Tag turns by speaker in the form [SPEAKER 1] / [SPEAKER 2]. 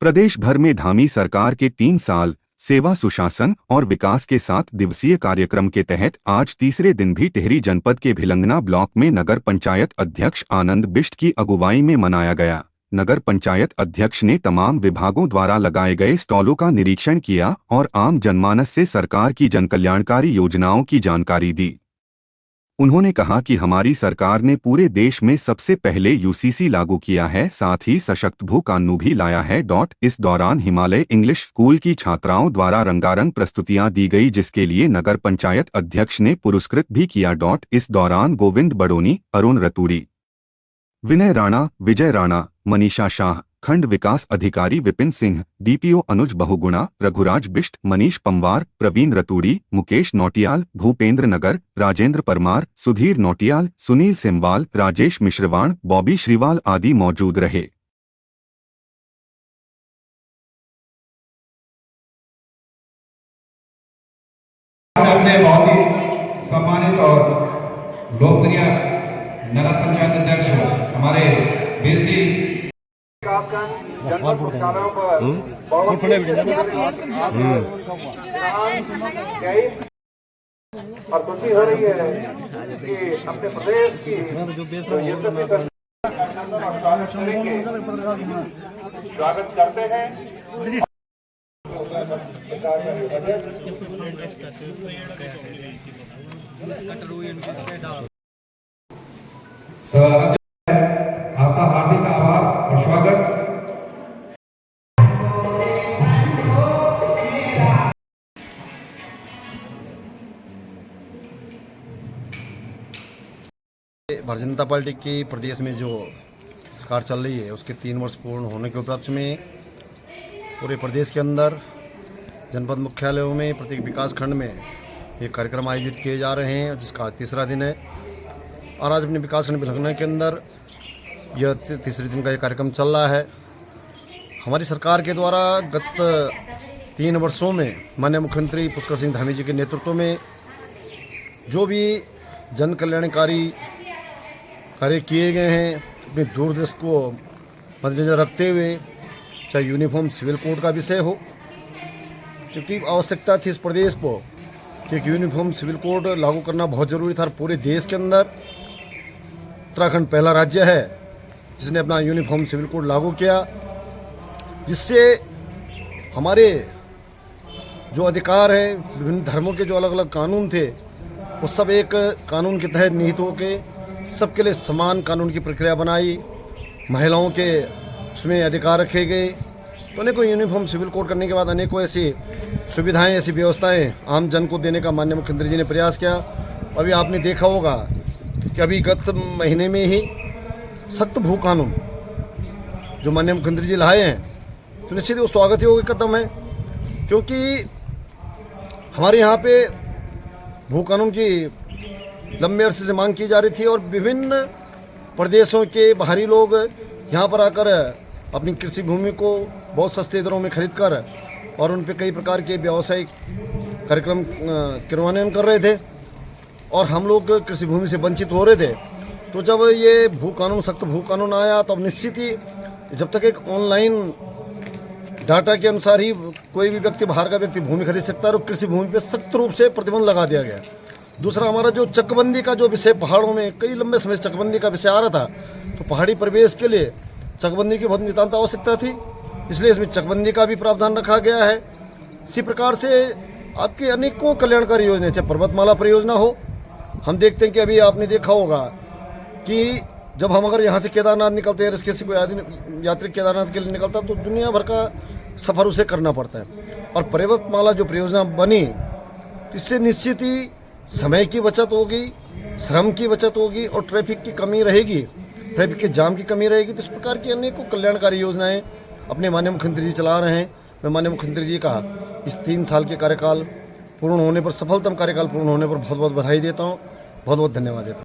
[SPEAKER 1] प्रदेश भर में धामी सरकार के 3 साल सेवा सुशासन और विकास के 7 दिवसीय कार्यक्रम के तहत आज तीसरे दिन भी टिहरी जनपद के भिलंगना ब्लॉक में नगर पंचायत अध्यक्ष आनंद बिष्ट की अगुवाई में मनाया गया। नगर पंचायत अध्यक्ष ने तमाम विभागों द्वारा लगाए गए स्टॉलों का निरीक्षण किया और आम जनमानस से सरकार की जनकल्याणकारी योजनाओं की जानकारी दी। उन्होंने कहा कि हमारी सरकार ने पूरे देश में सबसे पहले यूसीसी लागू किया है, साथ ही सशक्त भू कानून भी लाया है। इस दौरान हिमालय इंग्लिश स्कूल की छात्राओं द्वारा रंगारंग प्रस्तुतियां दी गई, जिसके लिए नगर पंचायत अध्यक्ष ने पुरस्कृत भी किया। इस दौरान गोविंद बडोनी, अरुण रतूड़ी, विनय राणा, विजय राणा, मनीषा शाह, खंड विकास अधिकारी विपिन सिंह, डीपीओ अनुज बहुगुणा, रघुराज बिष्ट, मनीष पंवार, प्रवीण रतूड़ी, मुकेश नौटियाल, भूपेंद्र नगर, राजेंद्र परमार, सुधीर नौटियाल, सुनील सिमवाल, राजेश मिश्रवाण, बॉबी श्रीवाल आदि मौजूद रहे।
[SPEAKER 2] अपने बहुत ही सम्मानित और लोकप्रिय नगर पंचायत अध्यक्ष हमारे बीसी जनपद मुख्यालयों पर और खुशी हो रही है कि अपने प्रदेश की स्वागत करते हैं। आपका हार्दिक आभार और स्वागत।
[SPEAKER 3] भारतीय जनता पार्टी की प्रदेश में जो सरकार चल रही है उसके 3 वर्ष पूर्ण होने के उपलक्ष्य में पूरे प्रदेश के अंदर जनपद मुख्यालयों में प्रत्येक विकास खंड में ये कार्यक्रम आयोजित किए जा रहे हैं, जिसका तीसरा दिन है। और आज अपने विकास खंड भिलंगना के अंदर यह तीसरे दिन का ये कार्यक्रम चल रहा है। हमारी सरकार के द्वारा गत 3 वर्षों में माननीय मुख्यमंत्री पुष्कर सिंह धामी जी के नेतृत्व में जो भी जन कल्याणकारी कार्य किए गए हैं, अपनी दूरदृष्टि को मद्देनजर रखते हुए, चाहे यूनिफॉर्म सिविल कोड का विषय हो, क्योंकि आवश्यकता थी इस प्रदेश को कि एक यूनिफॉर्म सिविल कोड लागू करना बहुत ज़रूरी था। पूरे देश के अंदर उत्तराखंड पहला राज्य है जिसने अपना यूनिफॉर्म सिविल कोड लागू किया, जिससे हमारे जो अधिकार हैं, विभिन्न धर्मों के जो अलग अलग कानून थे, वो सब एक कानून के तहत निहित होकर सबके लिए समान कानून की प्रक्रिया बनाई। महिलाओं के उसमें अधिकार रखे गए। तो अनेकों यूनिफॉर्म सिविल कोड करने के बाद अनेकों ऐसी सुविधाएं, ऐसी व्यवस्थाएं आम जन को देने का माननीय मुख्यमंत्री जी ने प्रयास किया। अभी आपने देखा होगा कि अभी गत महीने में ही सख्त भू कानून जो माननीय मुख्यमंत्री जी लाए हैं, तो निश्चित वो स्वागत योग्य कदम है, क्योंकि हमारे यहाँ पे भू कानून की लंबे अरसे से मांग की जा रही थी और विभिन्न प्रदेशों के बाहरी लोग यहाँ पर आकर अपनी कृषि भूमि को बहुत सस्ते दरों में खरीद कर और उन पे कई प्रकार के व्यावसायिक कार्यक्रम क्रियान्वयन कर रहे थे और हम लोग कृषि भूमि से वंचित हो रहे थे। तो जब ये भू कानून, सख्त भू कानून आया, तो अब निश्चित ही जब तक एक ऑनलाइन डाटा के अनुसार ही कोई भी व्यक्ति, बाहर का व्यक्ति भूमि खरीद सकता है और कृषि भूमि पे सख्त रूप से प्रतिबंध लगा दिया गया। दूसरा, हमारा जो चकबंदी का जो विषय, पहाड़ों में कई लंबे समय से चकबंदी का विषय आ रहा था, तो पहाड़ी परिवेश के लिए चकबंदी की बहुत नितांत आवश्यकता थी, इसलिए इसमें चकबंदी का भी प्रावधान रखा गया है। इसी प्रकार से आपकी अनेकों कल्याणकारी योजनाएं, चाहे पर्वतमाला परियोजना हो, हम देखते हैं कि अभी आपने देखा होगा कि जब हम अगर यहाँ से केदारनाथ निकलते हैं, किसी को यात्री केदारनाथ के लिए निकलता तो दुनिया भर का सफ़र उसे करना पड़ता है। और पर्वतमाला जो परियोजना बनी, इससे निश्चित ही समय की बचत होगी, श्रम की बचत होगी और ट्रैफिक की कमी रहेगी, ट्रैफिक के जाम की कमी रहेगी। तो इस प्रकार की अनेकों कल्याणकारी योजनाएं अपने माननीय मुख्यमंत्री जी चला रहे हैं। मैं माननीय मुख्यमंत्री जी का इस 3 साल के कार्यकाल पूर्ण होने पर, सफलतम कार्यकाल पूर्ण होने पर बहुत बहुत बधाई देता हूँ, बहुत बहुत धन्यवाद देता हूँ।